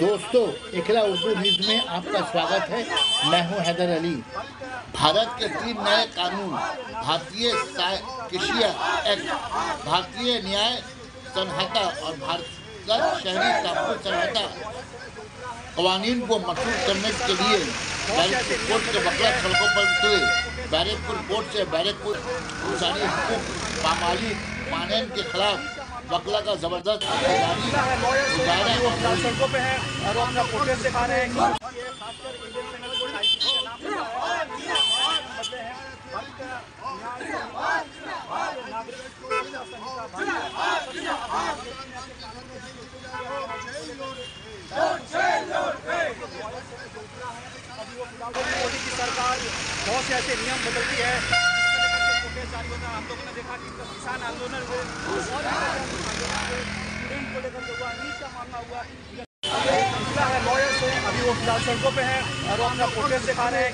दोस्तों, इकरा उर्दू न्यूज़ में आपका स्वागत है। मैं हूं हैदर अली। भारत के 3 नए कानून, भारतीय कृषि एक्ट, भारतीय न्याय संहिता और भारत शहरी ट्रांसपोर्ट संहिता कवानीन को मशहूर करने के लिए बैरकपुर कोर्ट के वकला सड़कों पर उतरे। बैरकपुर कोर्ट से बैरकपुर इंसानी हकूक पामाली पानेन के खिलाफ वकला का जबरदस्त सड़कों पे है और अपना प्रोटेस्ट दिखा रहे हैं। मोदी की सरकार बहुत से ऐसे नियम बदलती है। हम लोगों ने देखा कि किसान आंदोलन हुए और स्टूडेंट को लेकर जो हुआ, नीट का मामला हुआ, निकला है लॉयर से। अभी वो फिलहाल सड़कों पे है और वो अपना प्रोटेस्ट दिखा रहे हैं।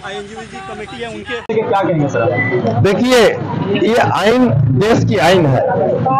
आईएनजीओ कमेटी है, उनके क्या कहेंगे सर? देखिए, ये आइन देश की आइन है।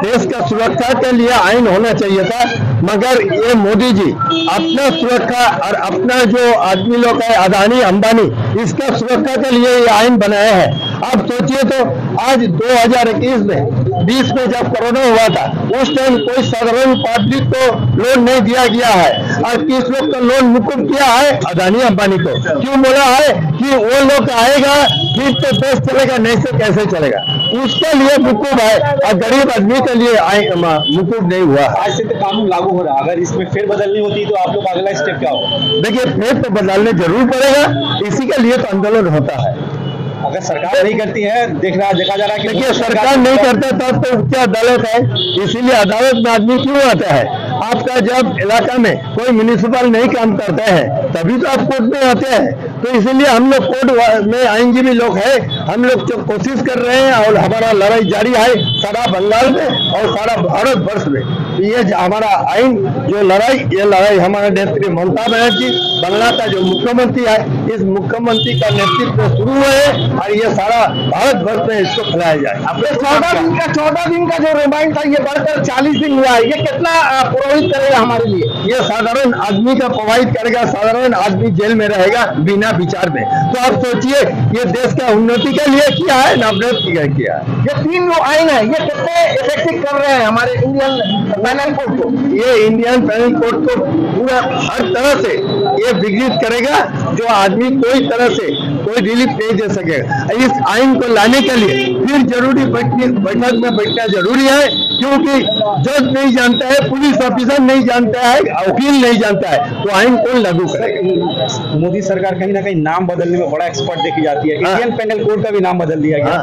देश का सुरक्षा के लिए आइन होना चाहिए था, मगर ये मोदी जी अपना सुरक्षा और अपना जो आदमी लोग है अदानी अंबानी, इसका सुरक्षा के लिए ये आइन बनाया है। अब सोचिए तो आज 2021 में 20 में जब कोरोना हुआ था, उस टाइम कोई साधारण पब्लिक को लोन नहीं दिया गया है और किस लोग का लोन मुकुब किया है? अदानी अंबानी को। क्यों बोला है कि वो लोग आएगा फिर तो देश चलेगा, नहीं से कैसे चलेगा? उसके लिए मुकुब है और गरीब आदमी के लिए मुकुब नहीं हुआ। आज से तो कानून लागू हो रहा है, अगर इसमें फेर बदलनी होती तो आप लोग अगला स्टेप क्या होगा? देखिए, फेर तो बदलने जरूर पड़ेगा, इसी के लिए तो आंदोलन होता है। अगर सरकार नहीं करती है, देखा जा रहा है कि देखिए, सरकार नहीं करता तब तो उच्च अदालत है, इसीलिए अदालत में आदमी क्यों आता है? आपका जब इलाका में कोई म्यूनिसिपल नहीं काम करता है तभी तो आप कोर्ट में आते हैं। तो इसीलिए हम लोग कोर्ट में आईनजीबी लोग हैं, हम लोग जो कोशिश कर रहे हैं और हमारा लड़ाई जारी है सारा बंगाल में और सारा भारत वर्ष में। ये हमारा आइन जो लड़ाई, ये लड़ाई हमारे नेत्री ममता बनर्जी बंगला का जो मुख्यमंत्री है, इस मुख्यमंत्री का नेतृत्व शुरू है और ये सारा भारत वर्ष में इसको फैलाया जाए। अपने 14 दिन का जो रिमांड था, ये बढ़कर 40 दिन हुआ है। ये कितना प्रभावित करेगा हमारे लिए? ये साधारण आदमी का प्रभावित करेगा। साधारण आदमी जेल में रहेगा बिना विचार में। तो आप सोचिए, ये देश का उन्नति के लिए किया है, नवरत किया है। ये 3 जो आइन है, ये कितने इफेक्टिव कर रहे हैं हमारे इंडियन पैनल कोड को? ये इंडियन पैनल कोड को पूरा हर तरह से ये विघटित करेगा, जो आदमी कोई तरह से कोई रिलीफ नहीं दे सकेगा। इस आइन को लाने के लिए फिर जरूरी बैठक में बैठना जरूरी है, क्योंकि जज नहीं जानता है, पुलिस ऑफिसर नहीं जानता है, वकील नहीं जानता है, तो आइन कौन लागू करेगा? मोदी सरकार कहीं ना कहीं नाम बदलने में बड़ा एक्सपर्ट देखी जाती है। इंडियन पैनल कोड का भी नाम बदल दिया गया।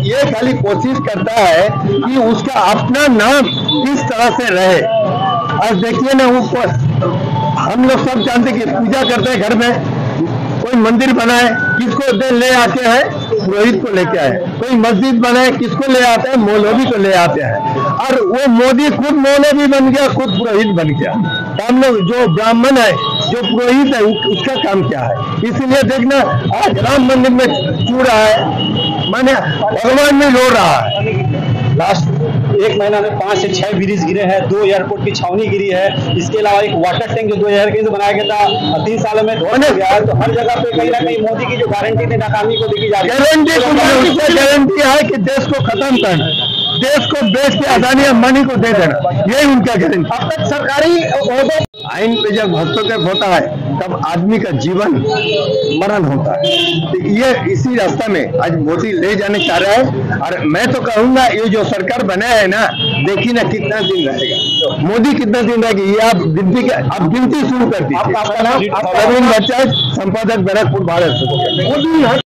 ये खाली कोशिश करता है कि उसका अपना नाम किस तरह से रहे। और देखिए ना, ऊपर हम लोग सब जानते कि पूजा करते हैं घर में, कोई मंदिर बनाए किसको ले आते हैं? पुरोहित को लेके आए। कोई मस्जिद बनाए किसको ले आते हैं? मौलवी को ले आते हैं। और वो मोदी खुद मौलवी बन गया, खुद पुरोहित बन गया। हम लोग जो ब्राह्मण है, जो पुरोहित है, उसका काम क्या है? इसलिए देखना, आज राम मंदिर में छू रहा है, माने भगवान में रो रहा है। लास्ट 1 महीना में 5 से 6 ब्रिज गिरे हैं, 2 एयरपोर्ट की छावनी गिरी है। इसके अलावा एक वाटर टैंक जो 2000 से बनाया गया था, 3 सालों में ध्वस्त हो गया है। तो हर जगह पे कहीं ना कहीं मोदी की जो गारंटी थी, नाकामी को देखी जा रही है। गारंटी है कि देश को खत्म करना, देश को बेच के अदानी अंबानी को दे देना, यही उनका गारंटी। अब तक सरकारी आइन पे जब हस्तक्षेप होता है तब आदमी का जीवन मरण होता है। तो ये इसी रास्ता में आज मोदी ले जाने चाह रहा है। और मैं तो कहूंगा ये जो सरकार बनाया है ना, देखिए ना कितना दिन रहेगा, मोदी कितना दिन रहेगी, ये आप गिनती शुरू कर दीजिए। आपका नाम? प्रवीण भट्टाचार्य, संपादक बैरकपुर भारत।